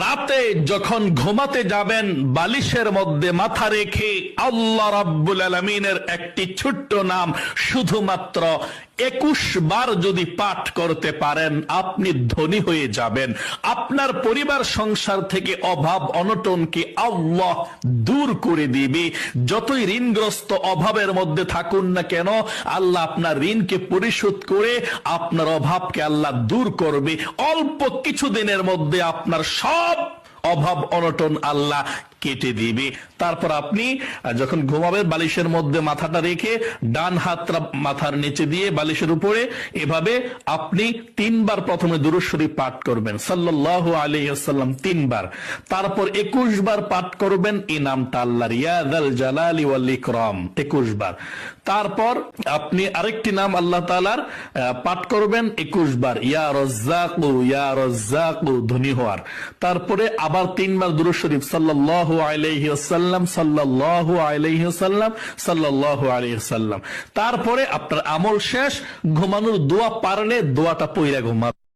রাতে যখন ঘুমাতে যাবেন বালিশের মধ্যে মাথা রেখে আল্লাহ রাব্বুল আলামিনের একটি ছোট্ট নাম শুধুমাত্র 21 বার যদি পাঠ করতে পারেন আপনি ধনী হয়ে যাবেন। আপনার পরিবার সংসার থেকে অভাব অনটনকে আল্লাহ দূর করে দিবে। যতই ঋণগ্রস্ত অভাবের মধ্যে থাকুন না কেন, আল্লাহ আপনার ঋণকে পরিশোধ করে আপনার অভাবকে আল্লাহ দূর করবে। অল্প কিছু দিনের মধ্যে আপনার সব অভাব অনটন আল্লাহ কেটে দিবে। তারপর আপনি যখন ঘুমাবেন বালিশের মধ্যে মাথাটা রেখে ডান হাতটা মাথার নিচে দিয়ে বালিশের উপরে এভাবে আপনি 3 বার প্রথমে দুরূদ শরীফ পাঠ করবেন সাল্লাল্লাহু আলাইহি ওয়াসাল্লাম 3 বার। তারপর 21 বার পাঠ করবেন এই নামটা আল্লাহর ইয়া যাল জালালি ওয়াল ইকরাম 21 বার। তারপর আপনি আরেকটি নাম আল্লাহ তাআলার পাঠ করবেন 21 বার, ইয়া রাজ্জাকু ধনী হওয়ার। তারপরে আবার 3 বার দুরূদ শরীফ সাল্লাল্লাহু আলাইহি ওয়াসাল্লাম সাল্লাল্লাহু আলাইহি ওয়াসাল্লাম সাল্লাল্লাহু আলাইহি ওয়াসাল্লাম। তারপরে আপনার আমল শেষ। ঘুমানোর দোয়া পারলে দোয়াটা পড়ে ঘুমাবেন।